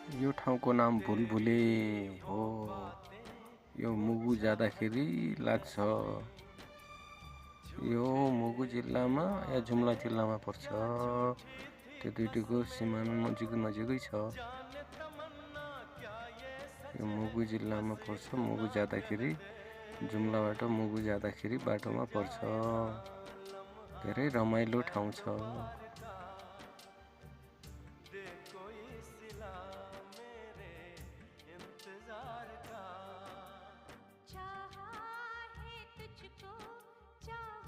यो ठाउँको नाम भुलभुले हो। यो मुगु जाँदाखेरि लाग्छ। यो मुगु जिल्लामा या जुम्ला जिल्लामा पर्छ। त्यो दुईटैको सिमाना नजिकै छ। यो मुगु जिल्लामा पर्छ। मुगु जाँदाखेरि जुम्लाबाट मुगु जाँदाखेरि बाटोमा पर्छ। धेरै रमाइलो ठाउँ छ। चाहा है तुझको चाहा